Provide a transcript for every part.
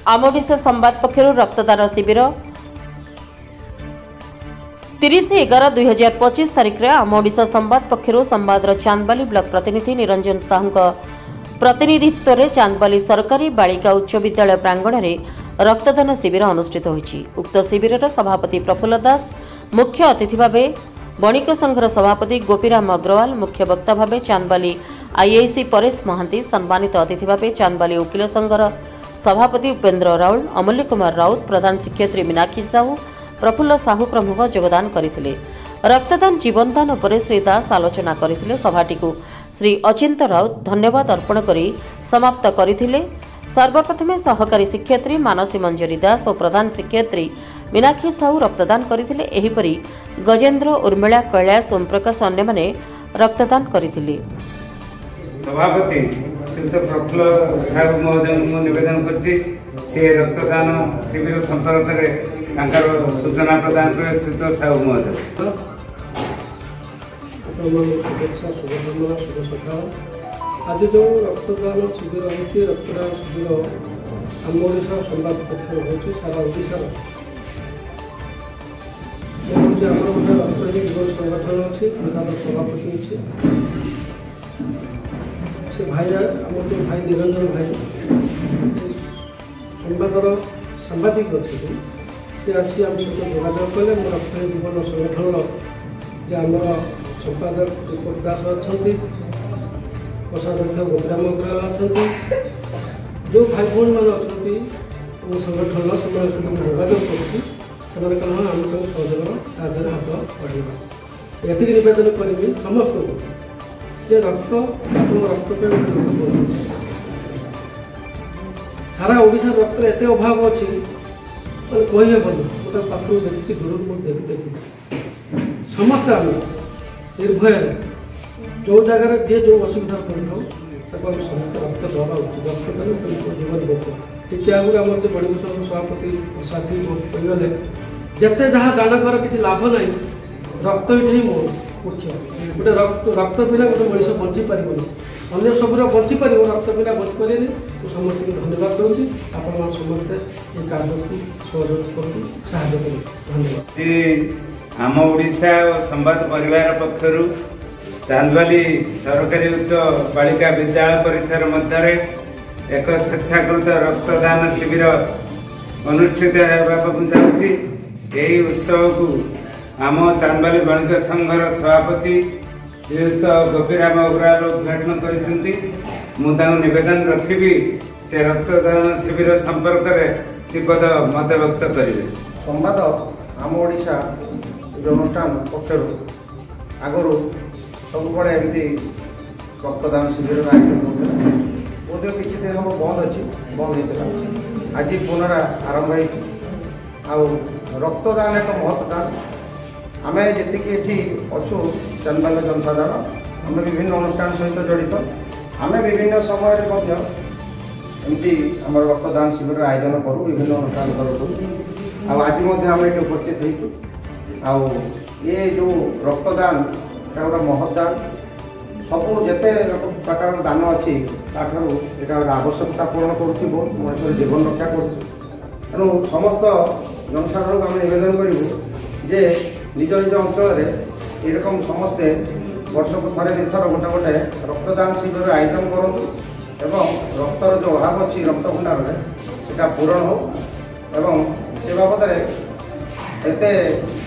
आम ओडिशा संवाद पक्षर रक्तदान शिविर 30/11/2025 तारिख में आम ओडिशा संवाद पक्षर संवादर चांदबाली ब्लॉक प्रतिनिधि निरंजन साहू प्रतिनिधित्व में चांदबाली सरकारी बालिका उच्च विद्यालय प्रांगण में रक्तदान शिविर अनुष्ठित होईछि। उक्त शिविर सभापति प्रफुल्ल दास, मुख्य अतिथि भावे बणिक संघर सभापति गोपीराम अग्रवाल, मुख्य वक्ता भावे चांदबाली आईआईसी परेश महांती, सम्मानित अतिथि भावे चांदबाली वकील संघर सभापति उपेन्द्र राउल, अमूल्य कुमार राउत, प्रधान शिक्षयित्री मीनाक्षी साहू, प्रफुल्ल साहू प्रमुख योगदान करथिले। रक्तदान जीवनदान उपर श्री दास आलोचना करथिले। सभाटी को श्री अचिंत राउत धन्यवाद अर्पण करी समाप्त करथिले। सर्वप्रथमे सहकारी शिक्षयित्री मानसी मंजरी दास और प्रधान शिक्षयित्री मीनाक्षी साहू रक्तदान करथिले। एहिपरि गजेंद्र, उर्मिला, कैलाश, ओमप्रकाश अन्य माने रक्तदान करथिले। सभापति श्रीयुत प्रफुल्ल साहू महोदय को निवेदन करछि से रक्तदान शिविर संपर्क में सूचना प्रदान करे। श्रीयुत साहू महोदय आज जो रक्तदान शिविर होती रक्तदान शिविर आम ओडिशा संवाद पक्ष होती सारा ओडिशा रक्तदान युव संगठन अच्छी सभापति अच्छे से भाई आम भाई निरंजन भाई संवादर सांबादिक अच्छे से आसी आम सहित जोगाजोग कले। रक्त जीवन संगठन जे आम संपादक दीपक दास अच्छा, कोषाध्यक्ष गोपीराम अग्रवाल अच्छा, जो भाई भौणी मैंने अच्छा संगठन से जोगाजोग कर कह आम सहयोग साधन हाथ बढ़ा। ये निवेदन करी समस्त को जे रक्त रक्त सारा ओडिशा रक्त एत अभाव अच्छी कही हेबनी। गोटे पाखु देखी दूर देखी समस्ते आम निर्भय जो जगार जे जो असुविधा पड़े समस्त रक्त दवा उचित रक्त देने जीवन बचे। टी आगे आम जो बणिक संघ सभापति साथी कहले जिते जहाँ दान कर किसी लाभ ना, रक्त ही मुख्य। गोटे रक्त बिना गोटे मनीष बंची पार अन्य सब बंची पार, रक्त बिना बंची पारे। तो समस्त धन्यवाद दूसरी आप समस्ते ये कार्य को सहयोग कर धन्यवाद। आम ओडिशा संवाद परिवार पक्षर चांदबाली सरकारी उच्च बालिका विद्यालय परिसर मध्य एक स्वेच्छाकृत रक्तदान शिविर अनुष्ठित होगाकू जाऊँगी। यही उत्सव को आम चांदबाली बणिक संघर सभापति श्रीयुत गोपीराम अग्रवाल उद्घाटन कर निवेदन रखी से रक्तदान शिविर संपर्क में दीपद मत व्यक्त करेंगे। संवाद आम ओडिशा अनुष्ठान पक्षर आगु सब एमती रक्तदान शिविर आयोजन होता किसी दिन हम बंद अच्छी बंद होता आज पुनरा आरंभ हो। रक्तदान एक महत्दान आम जी अच्छु चांदबाली जनसाधारण आम विभिन्न अनुष्ठान सहित जड़ित आम विभिन्न समय एमती आम रक्तदान शिविर आयोजन करूँ विभिन्न अनुष्ठान करूँ। आज आम ये उपस्थित हो ये जो रक्तदान गोटे महत्दान सबू जिते प्रकार दान अच्छी ताठू आवश्यकता पूर्ण करुँ मनुष्य जीवन रक्षा करूँ। समस्त जनसाधारण को आम निवेदन करूँ जे निज निज अंचल ये रकम समस्ते वर्ष को थे दुथर गोटे गोटे रक्तदान शिविर आयोजन करूँ एवं रक्तर जो अभाव अच्छी रक्त भंडार में सेटा पूरण हो एवं से बाबद एत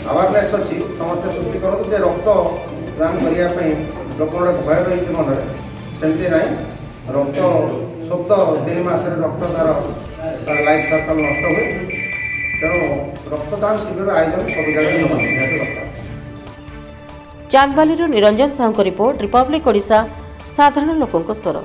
अवेयरनेस अच्छी समस्ते सृष्टि करूँ जे रक्त दान करने लोक भय रही मन सेमती ना रक्त शब्द 3 मास रक्त तार लाइफ सर्कल नष्ट हुए। तेणु रक्तदान शिविर आयोजन सब जगह। चांदबाली निरंजन साहू रिपोर्ट, रिपब्लिक ओडिशा, साधारण लोकों स्वर।